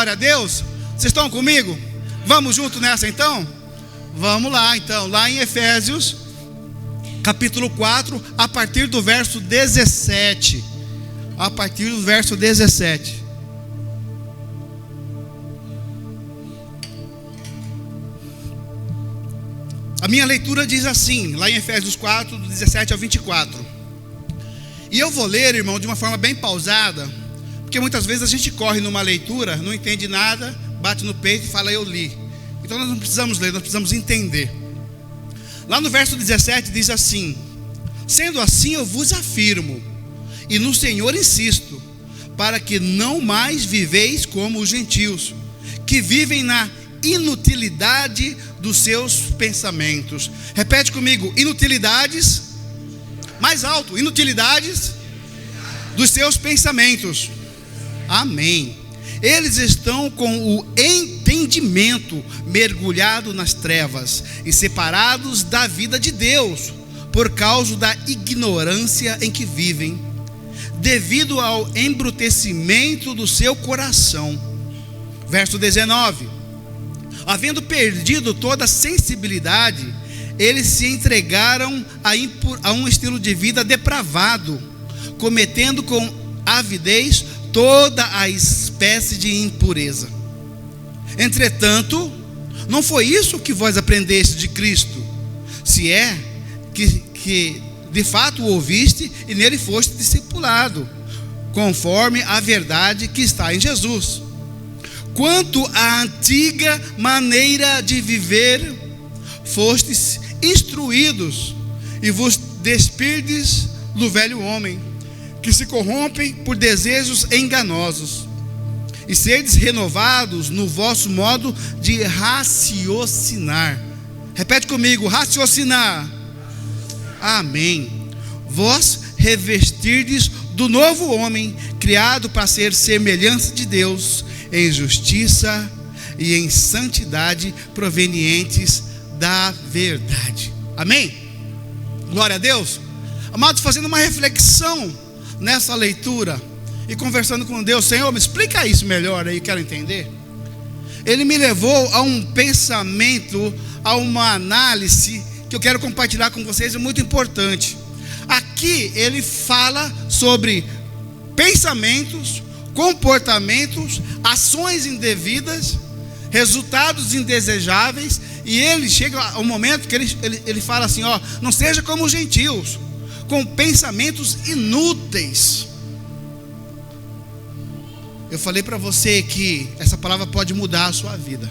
Glória a Deus. Vocês estão comigo? Vamos junto nessa então? Vamos lá então, lá em Efésios capítulo 4, a partir do verso 17. A partir do verso 17. A minha leitura diz assim, lá em Efésios 4, do 17 ao 24. E eu vou ler, irmão, de uma forma bem pausada, porque muitas vezes a gente corre numa leitura, não entende nada, bate no peito e fala, eu li. Então nós não precisamos ler, nós precisamos entender. Lá no verso 17 diz assim: sendo assim eu vos afirmo, e no Senhor insisto, para que não mais viveis como os gentios, que vivem na inutilidade dos seus pensamentos. Repete comigo: inutilidades, mais alto, inutilidades dos seus pensamentos. Amém. Eles estão com o entendimento mergulhado nas trevas e separados da vida de Deus, por causa da ignorância em que vivem, devido ao embrutecimento do seu coração. Verso 19: havendo perdido toda a sensibilidade, eles se entregaram a um estilo de vida depravado, cometendo com avidez toda a espécie de impureza. Entretanto, não foi isso que vós aprendeste de Cristo, se é que de fato o ouviste e nele foste discipulado, conforme a verdade que está em Jesus. Quanto à antiga maneira de viver, fostes instruídos e vos despirdes do velho homem, que se corrompem por desejos enganosos, e sedes renovados no vosso modo de raciocinar. Repete comigo: raciocinar. Amém. Vós revestirdes do novo homem, criado para ser semelhança de Deus, em justiça e em santidade, provenientes da verdade. Amém? Glória a Deus. Amados, fazendo uma reflexão nessa leitura e conversando com Deus, Senhor, me explica isso melhor aí, quero entender. Ele me levou a um pensamento, a uma análise que eu quero compartilhar com vocês, é muito importante. Aqui ele fala sobre pensamentos, comportamentos, ações indevidas, resultados indesejáveis, e ele chega ao momento que ele fala assim, ó, não seja como os gentios, com pensamentos inúteis. Eu falei para você que essa palavra pode mudar a sua vida.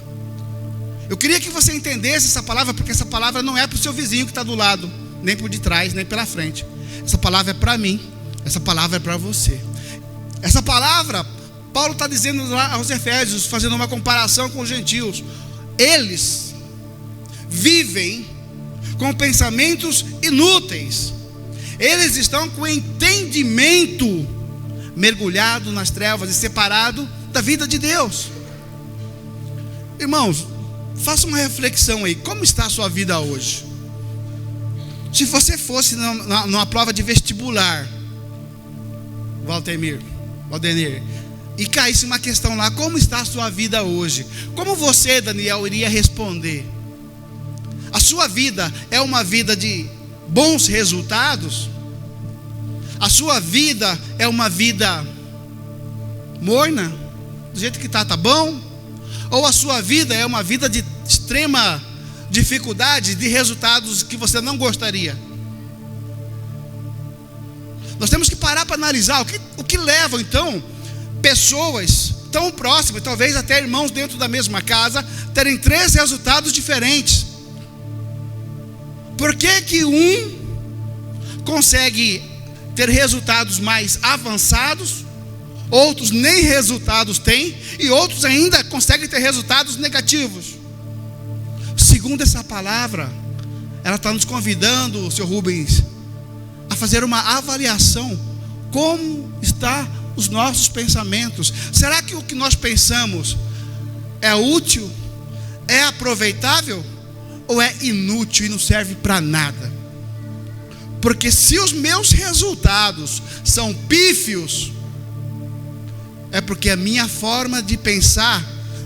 Eu queria que você entendesse essa palavra, porque essa palavra não é para o seu vizinho que está do lado, nem por detrás, nem pela frente. Essa palavra é para mim, essa palavra é para você. Essa palavra, Paulo está dizendo lá aos Efésios, fazendo uma comparação com os gentios. Eles vivem com pensamentos inúteis. Eles estão com entendimento mergulhado nas trevas e separado da vida de Deus. Irmãos, faça uma reflexão aí. Como está a sua vida hoje? Se você fosse numa prova de vestibular, Valdenir, e caísse uma questão lá, como está a sua vida hoje? Como você, Daniel, iria responder? A sua vida é uma vida de bons resultados? A sua vida é uma vida morna? Do jeito que está, tá bom? Ou a sua vida é uma vida de extrema dificuldade, de resultados que você não gostaria? Nós temos que parar para analisar o que leva então pessoas tão próximas, talvez até irmãos dentro da mesma casa, terem 3 resultados diferentes. Por que um consegue ter resultados mais avançados, outros nem resultados têm, e outros ainda conseguem ter resultados negativos? Segundo essa palavra, ela está nos convidando, Sr. Rubens, a fazer uma avaliação. Como está os nossos pensamentos? Será que o que nós pensamos é útil, é aproveitável, ou é inútil e não serve para nada? Porque se os meus resultados são pífios, é porque a minha forma de pensar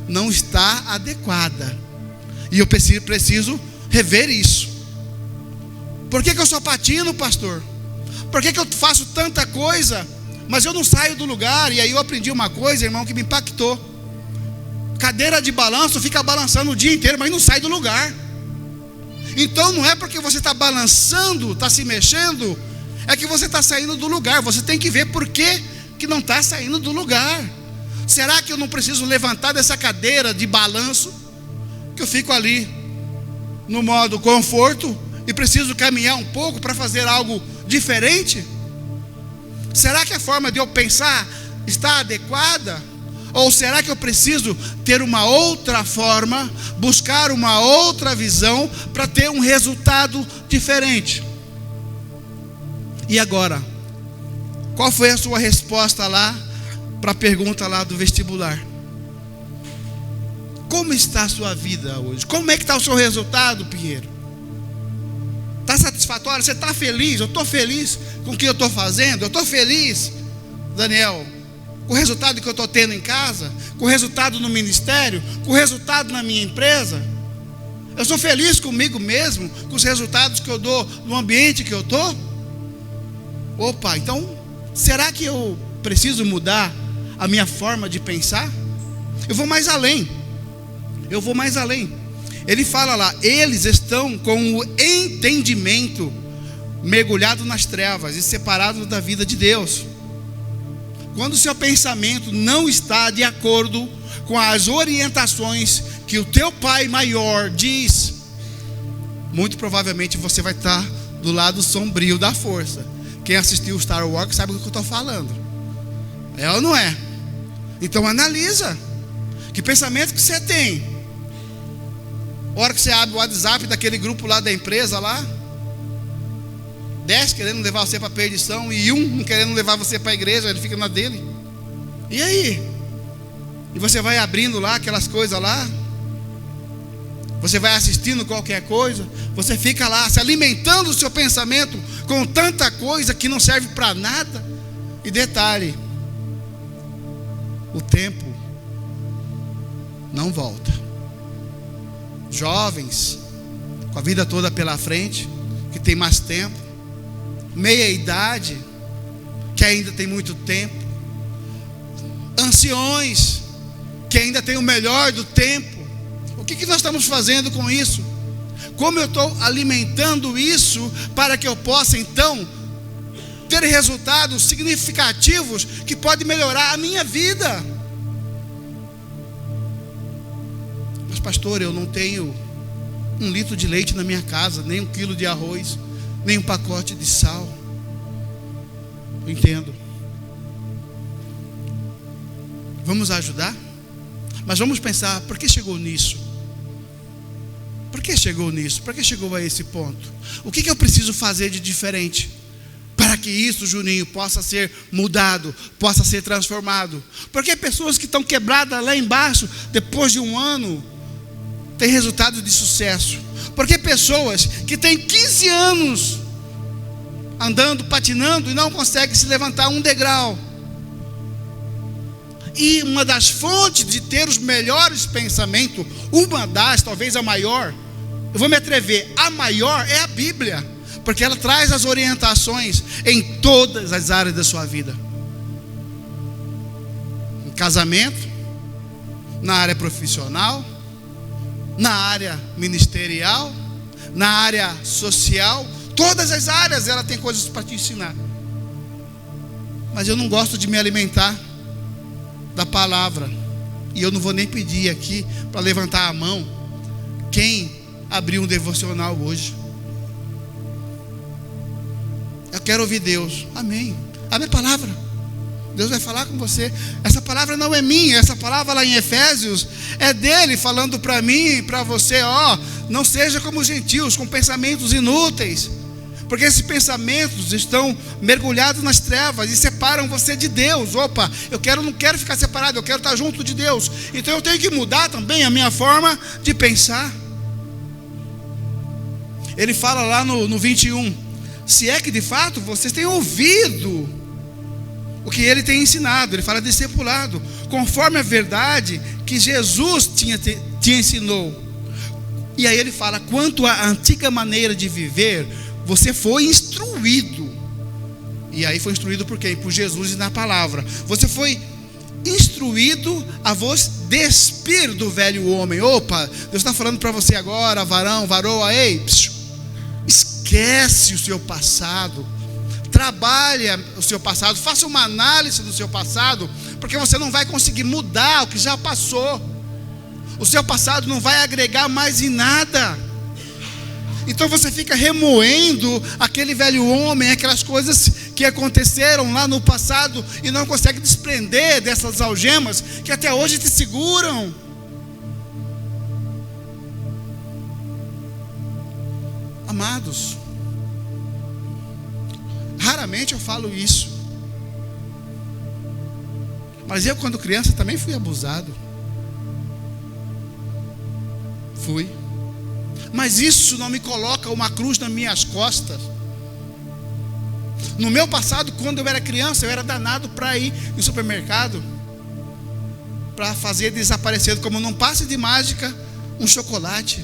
não está adequada. E eu preciso rever isso. Por que eu só patino, pastor? Por que eu faço tanta coisa, mas eu não saio do lugar? E aí eu aprendi uma coisa, irmão, que me impactou. Cadeira de balanço fica balançando o dia inteiro, mas não sai do lugar. Então não é porque você está balançando, está se mexendo, é que você está saindo do lugar. Você tem que ver por que não está saindo do lugar. Será que eu não preciso levantar dessa cadeira de balanço, que eu fico ali no modo conforto, e preciso caminhar um pouco para fazer algo diferente? Será que a forma de eu pensar está adequada? Ou será que eu preciso ter uma outra forma, buscar uma outra visão para ter um resultado diferente? E agora, qual foi a sua resposta lá para a pergunta lá do vestibular? Como está a sua vida hoje? Como é que está o seu resultado, Pinheiro? Está satisfatório? Você está feliz? Eu estou feliz com o que eu estou fazendo. Eu estou feliz, Daniel, com o resultado que eu estou tendo em casa, com o resultado no ministério, com o resultado na minha empresa. Eu sou feliz comigo mesmo, com os resultados que eu dou no ambiente que eu estou. Opa, então, será que eu preciso mudar a minha forma de pensar? Eu vou mais além. Ele fala lá, eles estão com o entendimento mergulhado nas trevas e separado da vida de Deus. Quando o seu pensamento não está de acordo com as orientações que o teu pai maior diz, muito provavelmente você vai estar do lado sombrio da força. Quem assistiu Star Wars sabe do que eu estou falando. É ou não é? Então analisa. Que pensamento que você tem? A hora que você abre o WhatsApp daquele grupo lá da empresa lá, 10 querendo levar você para a perdição e um querendo levar você para a igreja, ele fica na dele. E aí? E você vai abrindo lá aquelas coisas lá, você vai assistindo qualquer coisa, você fica lá se alimentando o seu pensamento com tanta coisa que não serve para nada. E detalhe, o tempo não volta. Jovens com a vida toda pela frente, que tem mais tempo, meia idade, que ainda tem muito tempo, anciões, que ainda tem o melhor do tempo. O que nós estamos fazendo com isso? Como eu estou alimentando isso para que eu possa então ter resultados significativos que podem melhorar a minha vida? Mas pastor, eu não tenho 1 litro de leite na minha casa, nem 1 quilo de arroz, nem um pacote de sal. Eu entendo. Vamos ajudar? Mas vamos pensar, por que chegou nisso? Por que chegou nisso? Por que chegou a esse ponto? O que eu preciso fazer de diferente para que isso, Juninho, possa ser mudado, possa ser transformado? Porque pessoas que estão quebradas lá embaixo, depois de 1 ano, têm resultado de sucesso. Porque pessoas que têm 15 anos andando, patinando e não conseguem se levantar 1 degrau. E uma das fontes de ter os melhores pensamentos, uma das, talvez a maior, eu vou me atrever, a maior é a Bíblia, porque ela traz as orientações em todas as áreas da sua vida. No casamento, na área profissional, na área ministerial, na área social, todas as áreas ela tem coisas para te ensinar. Mas eu não gosto de me alimentar da palavra, e eu não vou nem pedir aqui para levantar a mão quem abriu um devocional hoje. Eu quero ouvir Deus. Amém. Abre a palavra, Deus vai falar com você. Essa palavra não é minha, essa palavra lá em Efésios é dele falando para mim e para você. Não seja como os gentios, com pensamentos inúteis, porque esses pensamentos estão mergulhados nas trevas e separam você de Deus. Opa, não quero ficar separado, eu quero estar junto de Deus. Então eu tenho que mudar também a minha forma de pensar. Ele fala lá no 21, se é que de fato vocês têm ouvido o que ele tem ensinado. Ele fala discipulado, conforme a verdade que Jesus te ensinou. E aí ele fala, quanto à antiga maneira de viver, você foi instruído. E aí foi instruído por quem? Por Jesus e na palavra. Você foi instruído a vos despir do velho homem. Opa, Deus está falando para você agora, varão, varoa, ei, esquece o seu passado. Trabalha o seu passado, faça uma análise do seu passado, porque você não vai conseguir mudar o que já passou. O seu passado não vai agregar mais em nada. Então você fica remoendo aquele velho homem, aquelas coisas que aconteceram lá no passado, e não consegue desprender dessas algemas que até hoje te seguram. Amados, raramente eu falo isso, mas eu, quando criança, também fui abusado. Fui. Mas isso não me coloca uma cruz nas minhas costas. No meu passado, quando eu era criança, eu era danado para ir no supermercado, para fazer desaparecer, como num passe de mágica, um chocolate.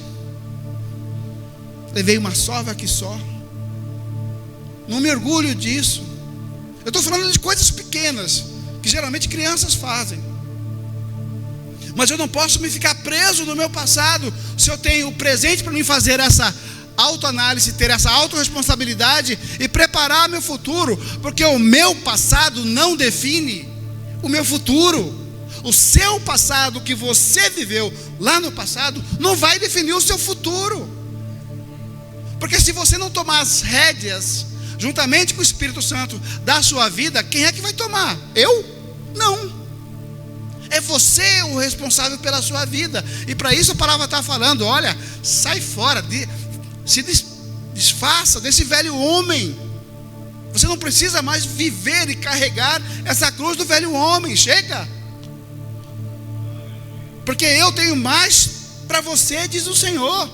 Levei uma sova aqui só. Não me orgulho disso. Eu estou falando de coisas pequenas, que geralmente crianças fazem. Mas eu não posso me ficar preso no meu passado, se eu tenho o presente para mim fazer essa autoanálise, ter essa autorresponsabilidade e preparar meu futuro, porque o meu passado não define o meu futuro. O seu passado, que você viveu lá no passado, não vai definir o seu futuro. Porque se você não tomar as rédeas, juntamente com o Espírito Santo, da sua vida, quem é que vai tomar? Eu? Não. É você o responsável pela sua vida. E para isso a palavra está falando, olha, sai fora, se desfaça desse velho homem. Você não precisa mais viver e carregar essa cruz do velho homem. Chega. Porque eu tenho mais para você, diz o Senhor.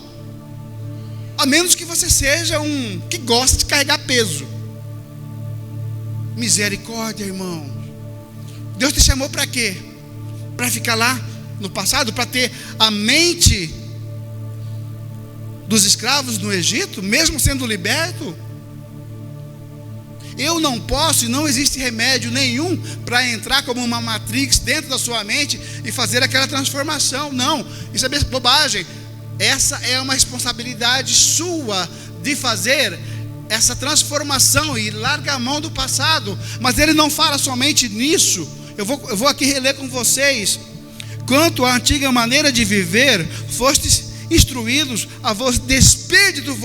A menos que você seja um que gosta de carregar peso. Misericórdia, irmão. Deus te chamou para quê? Para ficar lá no passado, para ter a mente dos escravos no Egito, mesmo sendo liberto? Eu não posso, e não existe remédio nenhum para entrar como uma matrix dentro da sua mente e fazer aquela transformação. Não, isso é bobagem. Essa é uma responsabilidade sua de fazer essa transformação e larga a mão do passado. Mas ele não fala somente nisso. Eu vou aqui reler com vocês. Quanto à antiga maneira de viver, fostes instruídos a vos despede do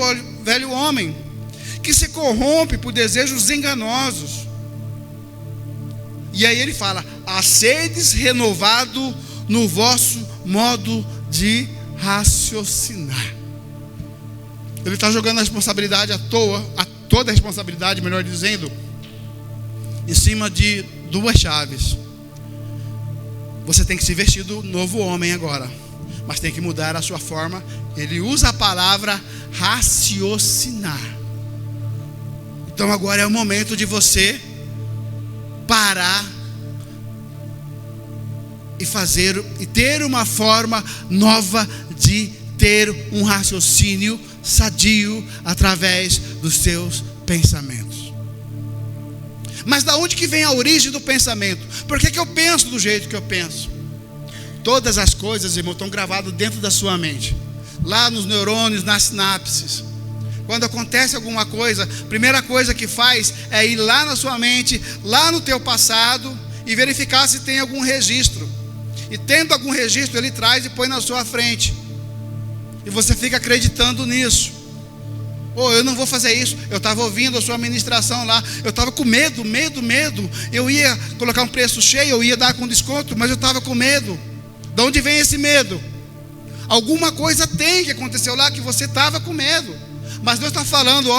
velho homem, que se corrompe por desejos enganosos. E aí ele fala, a sedes renovado no vosso modo de raciocinar. Ele está jogando a responsabilidade à toa, toda a responsabilidade, melhor dizendo, em cima de duas chaves. Você tem que se vestir do novo homem agora, mas tem que mudar a sua forma. Ele usa a palavra raciocinar. Então agora é o momento de você parar e fazer e ter uma forma nova de ter um raciocínio sadio através dos seus pensamentos. Mas da onde que vem a origem do pensamento? Por que eu penso do jeito que eu penso? Todas as coisas, irmão, estão gravadas dentro da sua mente, lá nos neurônios, nas sinapses. Quando acontece alguma coisa, a primeira coisa que faz é ir lá na sua mente, lá no teu passado, e verificar se tem algum registro. E tendo algum registro, ele traz e põe na sua frente. E você fica acreditando nisso. Eu não vou fazer isso. Eu estava ouvindo a sua ministração lá, eu estava com medo. Eu ia colocar um preço cheio, eu ia dar com desconto, mas eu estava com medo. De onde vem esse medo? Alguma coisa tem que aconteceu lá que você estava com medo. Mas Deus está falando,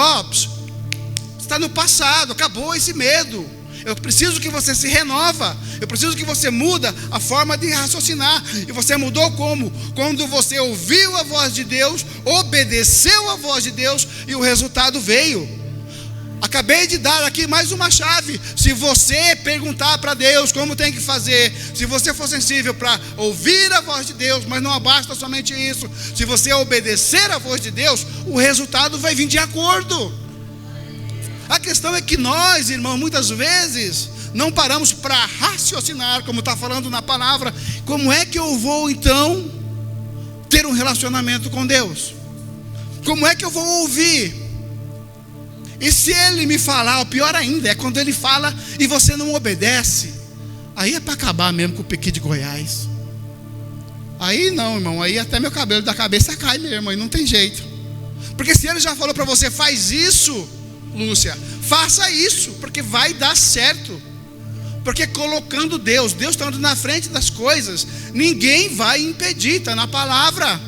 está no passado, acabou esse medo. Eu preciso que você se renova. Eu preciso que você muda a forma de raciocinar. E você mudou como? Quando você ouviu a voz de Deus, obedeceu a voz de Deus, e o resultado veio. Acabei de dar aqui mais uma chave. Se você perguntar para Deus como tem que fazer, se você for sensível para ouvir a voz de Deus, mas não basta somente isso, se você obedecer a voz de Deus, o resultado vai vir de acordo. A questão é que nós, irmão, muitas vezes não paramos para raciocinar, como está falando na palavra, como é que eu vou então ter um relacionamento com Deus? Como é que eu vou ouvir? E se Ele me falar, o pior ainda é quando Ele fala e você não obedece. Aí é para acabar mesmo com o Pequi de Goiás. Aí não, irmão, aí até meu cabelo da cabeça cai mesmo, aí não tem jeito. Porque se Ele já falou para você, faz isso, Lúcia, faça isso, porque vai dar certo. Porque colocando Deus está andando na frente das coisas, ninguém vai impedir, está na palavra.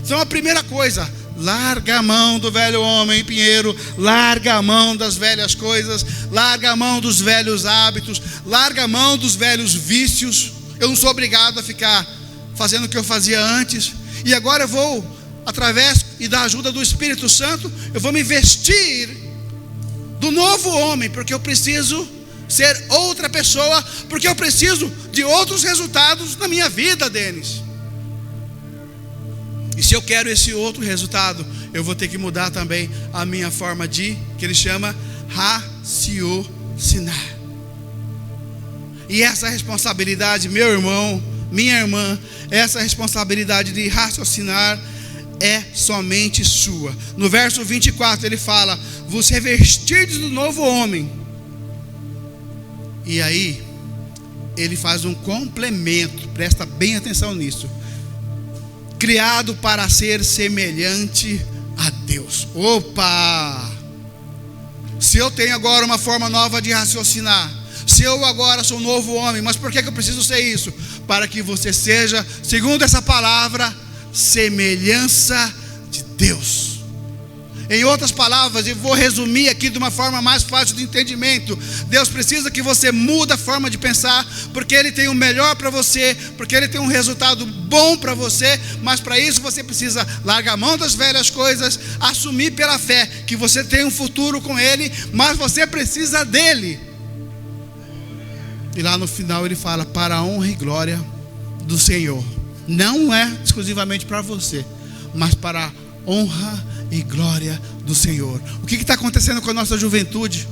Então a primeira coisa, larga a mão do velho homem, Pinheiro. Larga a mão das velhas coisas. Larga a mão dos velhos hábitos. Larga a mão dos velhos vícios. Eu não sou obrigado a ficar fazendo o que eu fazia antes. E agora eu vou, através e da ajuda do Espírito Santo, eu vou me vestir do novo homem, porque eu preciso ser outra pessoa, porque eu preciso de outros resultados na minha vida, Denis. E se eu quero esse outro resultado, eu vou ter que mudar também a minha forma de, que ele chama, raciocinar. E essa responsabilidade, meu irmão, minha irmã, essa responsabilidade de raciocinar é somente sua. No verso 24 ele fala, vos revestirdes do novo homem. E aí ele faz um complemento, presta bem atenção nisso. Criado para ser semelhante a Deus. Opa! Se eu tenho agora uma forma nova de raciocinar, se eu agora sou um novo homem, mas por que eu preciso ser isso? Para que você seja, segundo essa palavra, semelhança de Deus. Em outras palavras, eu vou resumir aqui de uma forma mais fácil de entendimento. Deus precisa que você mude a forma de pensar, porque Ele tem o melhor para você, porque Ele tem um resultado bom para você, mas para isso você precisa largar a mão das velhas coisas, assumir pela fé que você tem um futuro com Ele, mas você precisa dEle. E lá no final ele fala, para a honra e glória do Senhor. Não é exclusivamente para você, mas para a honra e glória do Senhor. O que está acontecendo com a nossa juventude?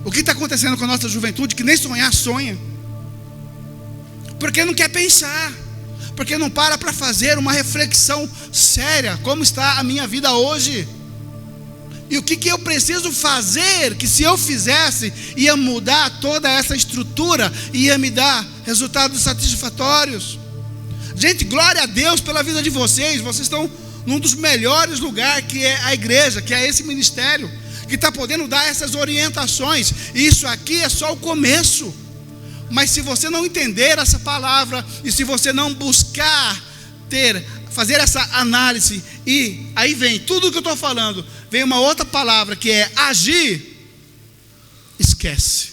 O que está acontecendo com a nossa juventude que nem sonhar sonha? Porque não quer pensar, porque não para fazer uma reflexão séria. Como está a minha vida hoje? E o que eu preciso fazer, que se eu fizesse, ia mudar toda essa estrutura, ia me dar resultados satisfatórios. Gente, glória a Deus pela vida de vocês. Vocês estão num dos melhores lugares, que é a igreja, que é esse ministério, que está podendo dar essas orientações. Isso aqui é só o começo. Mas se você não entender essa palavra, e se você não buscar fazer essa análise, e aí vem tudo o que eu estou falando, vem uma outra palavra que é agir, esquece.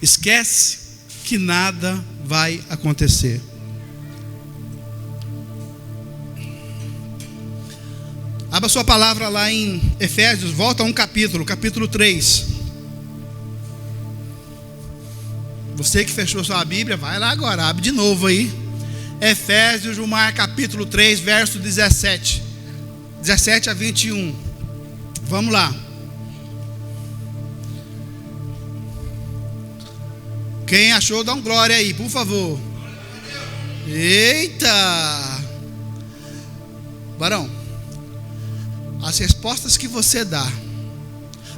Esquece que nada vai acontecer. Abra sua palavra lá em Efésios, volta a um capítulo 3. Você que fechou sua Bíblia, vai lá agora, abre de novo aí. Efésios, capítulo 3, verso 17 a 21. Vamos lá. Quem achou, dá um glória aí, por favor. Eita! Barão, as respostas que você dá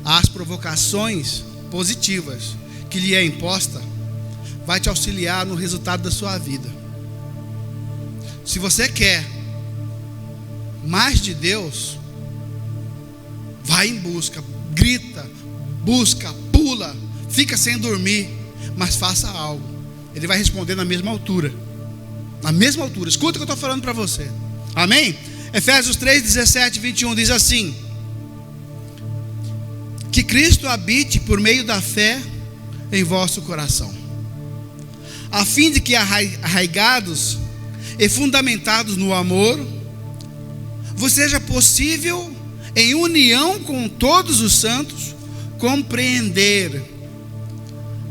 às provocações positivas que lhe é imposta, vai te auxiliar no resultado da sua vida. Se você quer mais de Deus, vai em busca, grita, busca, pula, fica sem dormir, mas faça algo. Ele vai responder na mesma altura. Na mesma altura. Escuta o que eu estou falando para você. Amém? Efésios 3, 17 e 21 diz assim: que Cristo habite por meio da fé em vosso coração, a fim de que arraigados e fundamentados no amor, vos seja possível, em união com todos os santos, compreender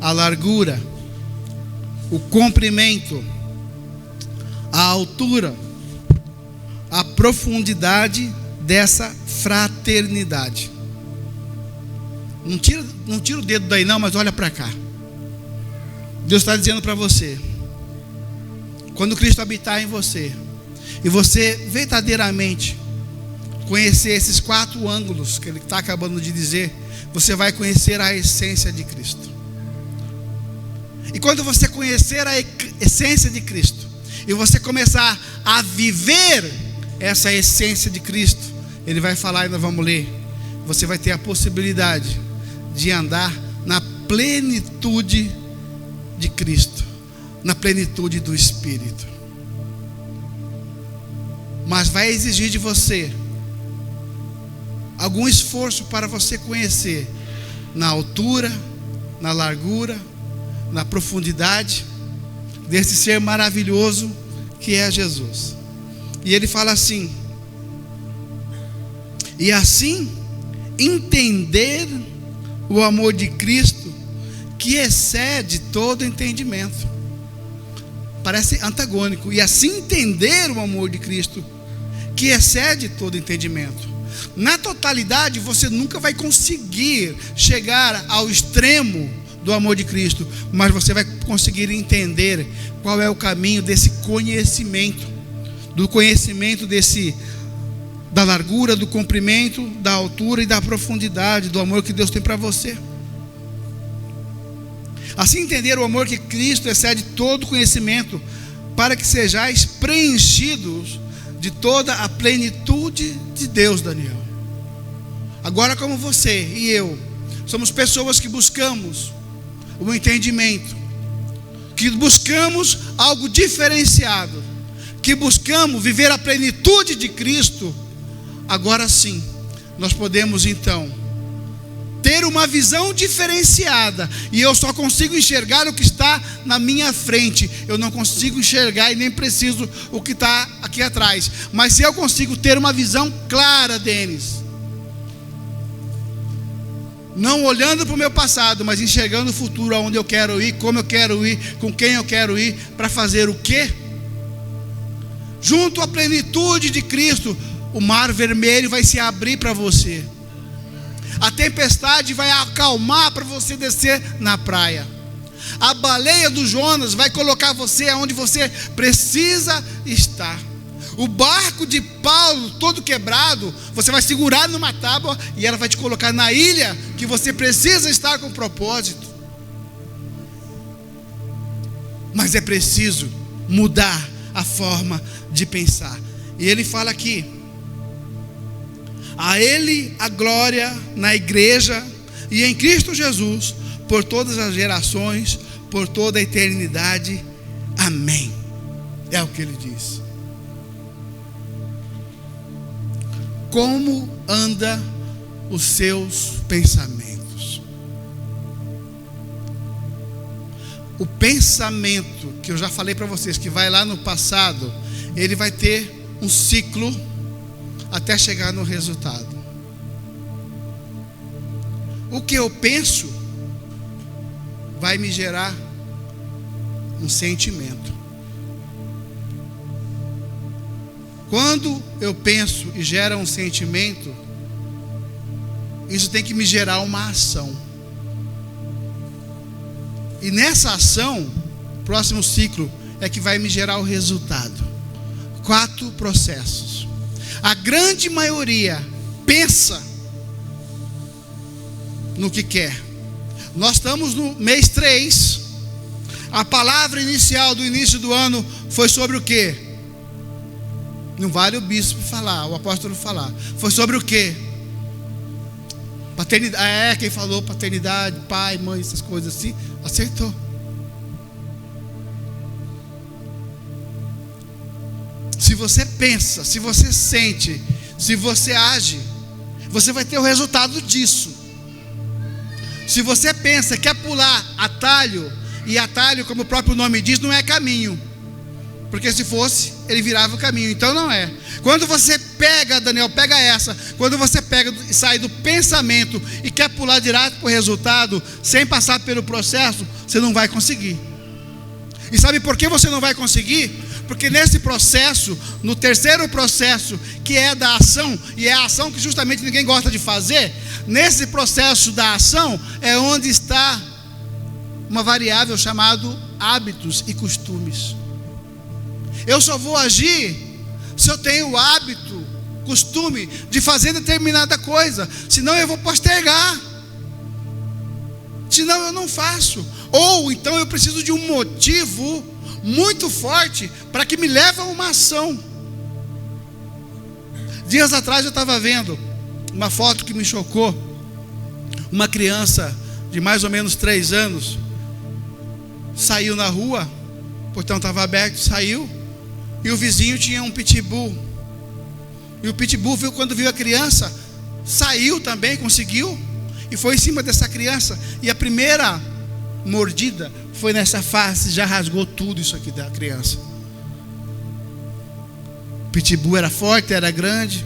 a largura, o comprimento, a altura, a profundidade dessa fraternidade. Não tira o dedo daí não, mas olha para cá. Deus está dizendo para você, quando Cristo habitar em você, e você verdadeiramente conhecer esses 4 ângulos que Ele está acabando de dizer, você vai conhecer a essência de Cristo. E quando você conhecer a essência de Cristo, e você começar a viver essa essência de Cristo, Ele vai falar, e nós vamos ler, você vai ter a possibilidade de andar na plenitude de Cristo, na plenitude do Espírito. Mas vai exigir de você algum esforço para você conhecer na altura, na largura, na profundidade desse ser maravilhoso que é Jesus. E ele fala assim: e assim entender o amor de Cristo, que excede todo entendimento. Parece antagônico. E assim entender o amor de Cristo, que excede todo entendimento. Na totalidade, você nunca vai conseguir chegar ao extremo do amor de Cristo, mas você vai conseguir entender qual é o caminho desse conhecimento, do conhecimento da largura, do comprimento, da altura e da profundidade do amor que Deus tem para você. Assim entender o amor que Cristo excede todo conhecimento, para que sejais preenchidos de toda a plenitude de Deus, Daniel. Agora, como você e eu somos pessoas que buscamos o entendimento, que buscamos algo diferenciado, que buscamos viver a plenitude de Cristo, agora sim, nós podemos então ter uma visão diferenciada, e eu só consigo enxergar o que está na minha frente, eu não consigo enxergar e nem preciso o que está aqui atrás, mas se eu consigo ter uma visão clara, Denis, não olhando para o meu passado, mas enxergando o futuro, aonde eu quero ir, como eu quero ir, com quem eu quero ir, para fazer o quê? Junto à plenitude de Cristo, o mar vermelho vai se abrir para você, a tempestade vai acalmar para você descer na praia, a baleia do Jonas vai colocar você onde você precisa estar, o barco de Paulo todo quebrado, você vai segurar numa tábua e ela vai te colocar na ilha que você precisa estar com propósito. Mas é preciso mudar a forma de pensar. E ele fala aqui: a Ele a glória na igreja e em Cristo Jesus, por todas as gerações, por toda a eternidade. Amém. É o que ele diz. Como anda os seus pensamentos? O pensamento que eu já falei para vocês, que vai lá no passado, ele vai ter um ciclo até chegar no resultado. O que eu penso vai me gerar um sentimento. Quando eu penso e gera um sentimento, isso tem que me gerar uma ação. E nessa ação, próximo ciclo, é que vai me gerar o resultado. 4 processos. A grande maioria pensa no que quer. Nós estamos no mês 3. A palavra inicial do início do ano foi sobre o quê? Não vale o bispo falar, o apóstolo falar. Foi sobre o quê? Paternidade. Quem falou paternidade, pai, mãe, essas coisas assim, acertou. Se você pensa, se você sente, se você age, você vai ter o resultado disso. Se você pensa, quer pular atalho, e atalho, como o próprio nome diz, não é caminho. porque se fosse, ele virava o caminho. Então não é. Quando você pega, Daniel, pega essa. Quando você pega e sai do pensamento e quer pular direto para o resultado, sem passar pelo processo, você não vai conseguir. E sabe por que você não vai conseguir? Porque nesse processo, no terceiro processo, que é da ação, e é a ação que justamente ninguém gosta de fazer, nesse processo da ação é onde está uma variável chamada hábitos e costumes. Eu só vou agir se eu tenho o hábito, costume de fazer determinada coisa, senão eu vou postergar, senão eu não faço. Ou então eu preciso de um motivo muito forte para que me leve a uma ação. Dias atrás eu estava vendo uma foto que me chocou. Uma criança de mais ou menos 3 anos saiu na rua, o portão estava aberto, saiu, e o vizinho tinha um pitbull. E o pitbull quando viu a criança, saiu também, conseguiu, e foi em cima dessa criança. E a primeira mordida foi nessa face, já rasgou tudo isso aqui da criança. O pitbull era forte, era grande,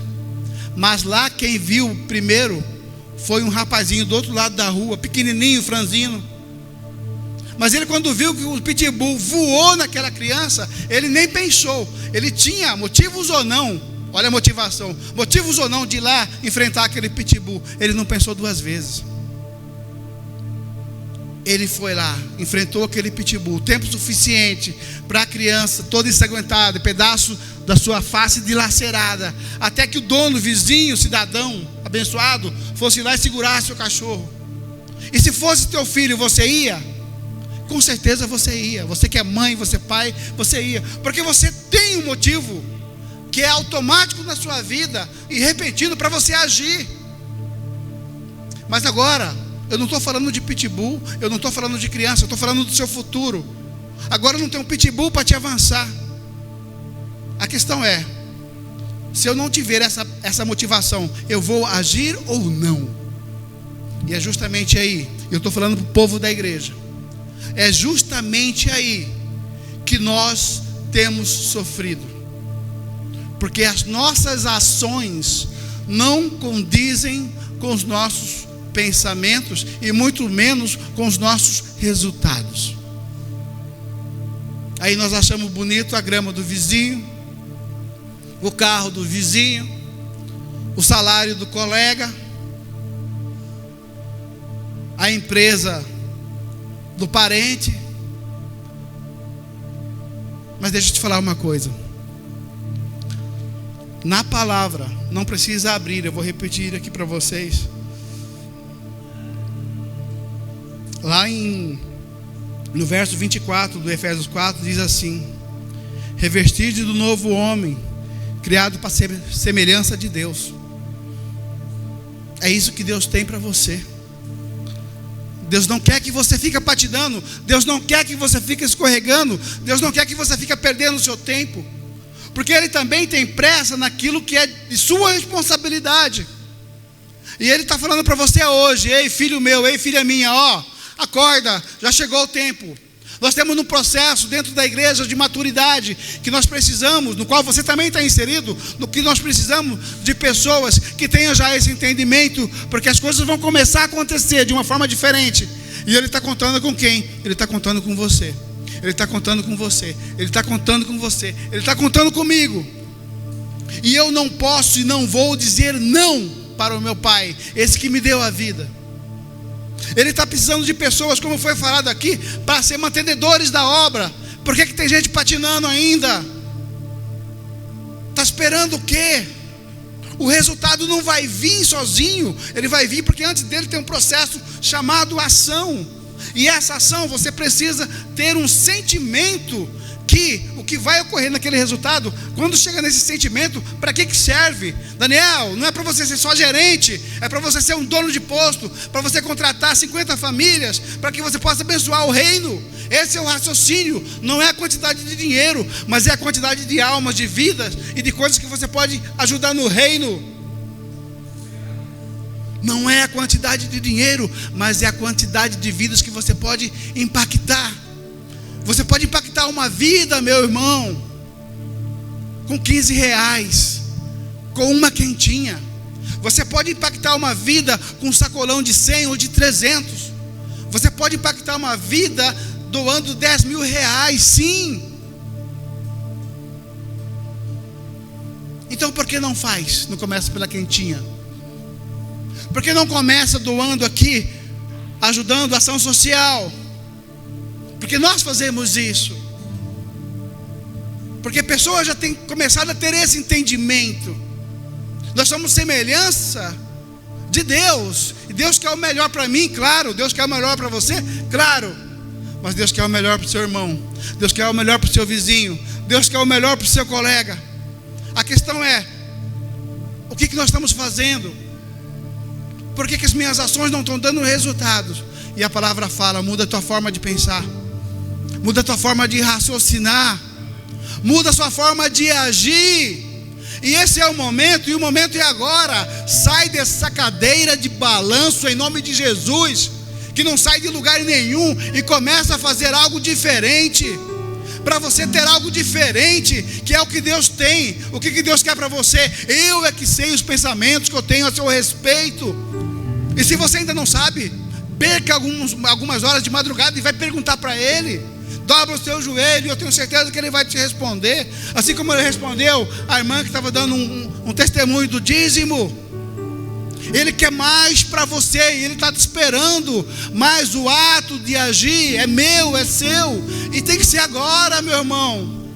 mas lá quem viu primeiro foi um rapazinho do outro lado da rua, pequenininho, franzino. Mas ele, quando viu que o pitbull voou naquela criança, ele nem pensou. Ele tinha motivos ou não, olha a motivação, motivos ou não de ir lá enfrentar aquele pitbull. Ele não pensou 2 vezes. Ele foi lá, enfrentou aquele pitbull, tempo suficiente para a criança toda ensanguentada, pedaço da sua face dilacerada, até que o dono, vizinho, cidadão abençoado, fosse lá e segurasse o cachorro. E se fosse teu filho, você ia? Com certeza você ia. Você que é mãe, você é pai, você ia, porque você tem um motivo que é automático na sua vida e repetido para você agir. Mas agora, eu não estou falando de pitbull, eu não estou falando de criança, eu estou falando do seu futuro. Agora não tem um pitbull para te avançar. A questão é, se eu não tiver essa motivação, eu vou agir ou não? E é justamente aí, eu estou falando para o povo da igreja, é justamente aí que nós temos sofrido, porque as nossas ações não condizem com os nossos pensamentos e muito menos com os nossos resultados. Aí nós achamos bonito a grama do vizinho, o carro do vizinho, o salário do colega, a empresa do parente. Mas deixa eu te falar uma coisa. Na palavra, não precisa abrir, eu vou repetir aqui para vocês. Lá no verso 24 do Efésios 4 diz assim: revestir-te do novo homem, criado para ser semelhança de Deus. É isso que Deus tem para você. Deus não quer que você fique patinando, Deus não quer que você fique escorregando, Deus não quer que você fique perdendo o seu tempo, porque Ele também tem pressa naquilo que é de sua responsabilidade. E Ele está falando para você hoje: ei filho meu, ei filha minha, ó, acorda, já chegou o tempo. Nós temos um processo dentro da igreja de maturidade que nós precisamos, no qual você também está inserido, no que nós precisamos de pessoas que tenham já esse entendimento, porque as coisas vão começar a acontecer de uma forma diferente. E Ele está contando com quem? Ele está contando com você. Ele está contando com você. Ele está contando com você. Ele está contando comigo. E eu não posso e não vou dizer não para o meu Pai, esse que me deu a vida. Ele está precisando de pessoas, como foi falado aqui, para ser mantenedores da obra. Por que tem gente patinando ainda? Está esperando o quê? O resultado não vai vir sozinho. Ele vai vir porque antes dele tem um processo chamado ação. E essa ação você precisa ter um sentimento que o que vai ocorrer naquele resultado, quando chega nesse sentimento, para que serve? Daniel, não é para você ser só gerente, é para você ser um dono de posto, para você contratar 50 famílias, para que você possa abençoar o reino. Esse é o raciocínio, não é a quantidade de dinheiro, mas é a quantidade de almas, de vidas e de coisas que você pode ajudar no reino. Não é a quantidade de dinheiro, mas é a quantidade de vidas que você pode impactar. Você pode impactar uma vida, meu irmão. com R$15, com uma quentinha. Você pode impactar uma vida com um sacolão de 100 ou de 300. Você pode impactar uma vida doando R$10.000, sim. Então por que não faz? Não começa pela quentinha? Por que não começa doando aqui, ajudando a ação social? Porque nós fazemos isso. Porque pessoas já têm começado a ter esse entendimento. Nós somos semelhança de Deus. E Deus quer o melhor para mim, claro. Deus quer o melhor para você, claro. Mas Deus quer o melhor para o seu irmão. Deus quer o melhor para o seu vizinho. Deus quer o melhor para o seu colega. A questão é, o que nós estamos fazendo? Por que as minhas ações não estão dando resultados? E a palavra fala, muda a tua forma de pensar. Muda a tua forma de raciocinar. Muda a sua forma de agir. E esse é o momento, e o momento é agora. Sai dessa cadeira de balanço em nome de Jesus, que não sai de lugar nenhum, e começa a fazer algo diferente. Para você ter algo diferente, que é o que Deus tem. O que Deus quer para você? Eu é que sei os pensamentos que eu tenho a seu respeito. E se você ainda não sabe, perca algumas horas de madrugada e vai perguntar para Ele. Dobra o seu joelho, eu tenho certeza que Ele vai te responder. Assim como Ele respondeu a irmã que estava dando um testemunho do dízimo. Ele quer mais para você, e Ele está te esperando. Mas o ato de agir é meu, é seu, e tem que ser agora, meu irmão.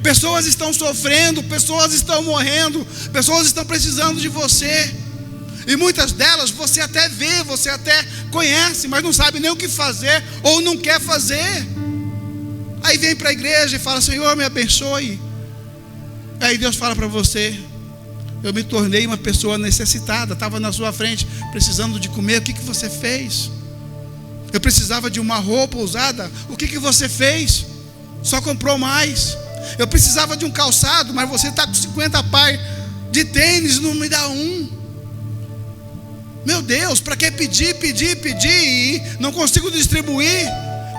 Pessoas estão sofrendo, pessoas estão morrendo, pessoas estão precisando de você. E muitas delas você até vê, você até conhece, mas não sabe nem o que fazer, ou não quer fazer. Aí vem para a igreja e fala, Senhor, me abençoe. Aí Deus fala para você, eu me tornei uma pessoa necessitada, estava na sua frente, precisando de comer, o que você fez? Eu precisava de uma roupa usada, o que você fez? Só comprou mais. Eu precisava de um calçado, mas você está com 50 pares de tênis, não me dá um. Meu Deus, para que pedir e não consigo distribuir?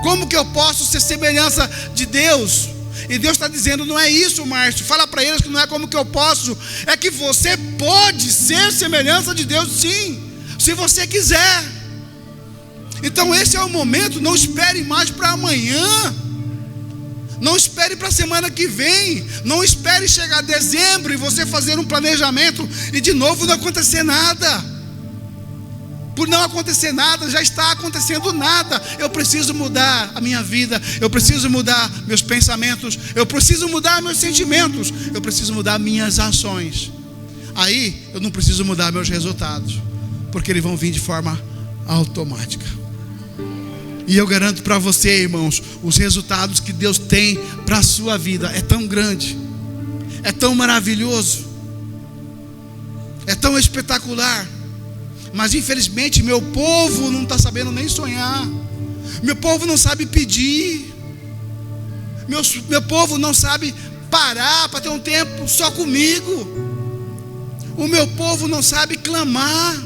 Como que eu posso ser semelhança de Deus? E Deus está dizendo, não é isso, Márcio. Fala para eles que não é como que eu posso. É que você pode ser semelhança de Deus, sim, se você quiser. Então esse é o momento. Não espere mais para amanhã. Não espere para a semana que vem. Não espere chegar dezembro e você fazer um planejamento e de novo não acontecer nada. Por não acontecer nada, já está acontecendo nada. Eu preciso mudar a minha vida. Eu preciso mudar meus pensamentos. Eu preciso mudar meus sentimentos. Eu preciso mudar minhas ações. Aí eu não preciso mudar meus resultados, porque eles vão vir de forma automática. E eu garanto para você, irmãos, os resultados que Deus tem para a sua vida é tão grande, é tão maravilhoso, é tão espetacular. Mas infelizmente meu povo não está sabendo nem sonhar. Meu povo não sabe pedir. Meu povo não sabe parar para ter um tempo só comigo. O meu povo não sabe clamar.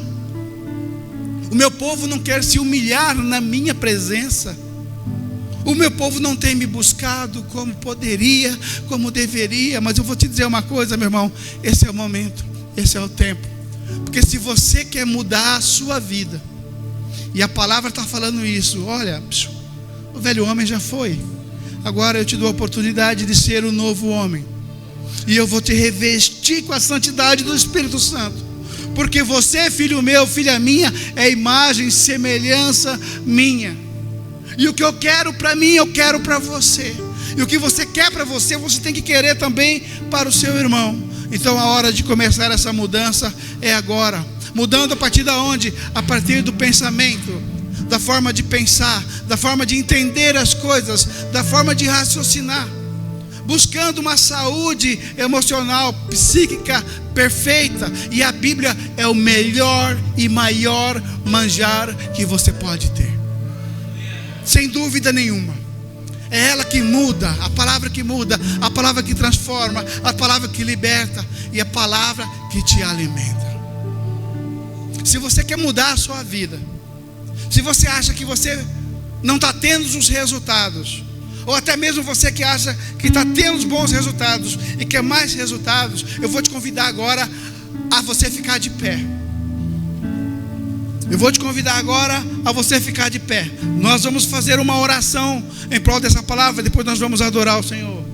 O meu povo não quer se humilhar na minha presença. O meu povo não tem me buscado como poderia, como deveria. Mas eu vou te dizer uma coisa, meu irmão. Esse é o momento, esse é o tempo. Porque se você quer mudar a sua vida, e a palavra está falando isso, olha, o velho homem já foi, agora eu te dou a oportunidade de ser o novo homem, e eu vou te revestir com a santidade do Espírito Santo, porque você, filho meu, filha minha, é imagem e semelhança minha, e o que eu quero para mim, eu quero para você, e o que você quer para você, você tem que querer também para o seu irmão. Então a hora de começar essa mudança é agora. Mudando a partir de onde? A partir do pensamento, da forma de pensar, da forma de entender as coisas, da forma de raciocinar. Buscando uma saúde emocional, psíquica perfeita. E a Bíblia é o melhor e maior manjar que você pode ter. Sem dúvida nenhuma. É ela que muda, a palavra que muda, a palavra que transforma, a palavra que liberta e a palavra que te alimenta. Se você quer mudar a sua vida, se você acha que você não está tendo os resultados, ou até mesmo você que acha que está tendo os bons resultados e quer mais resultados, eu vou te convidar agora a você ficar de pé. Eu vou te convidar agora a você ficar de pé. Nós vamos fazer uma oração em prol dessa palavra, depois nós vamos adorar o Senhor.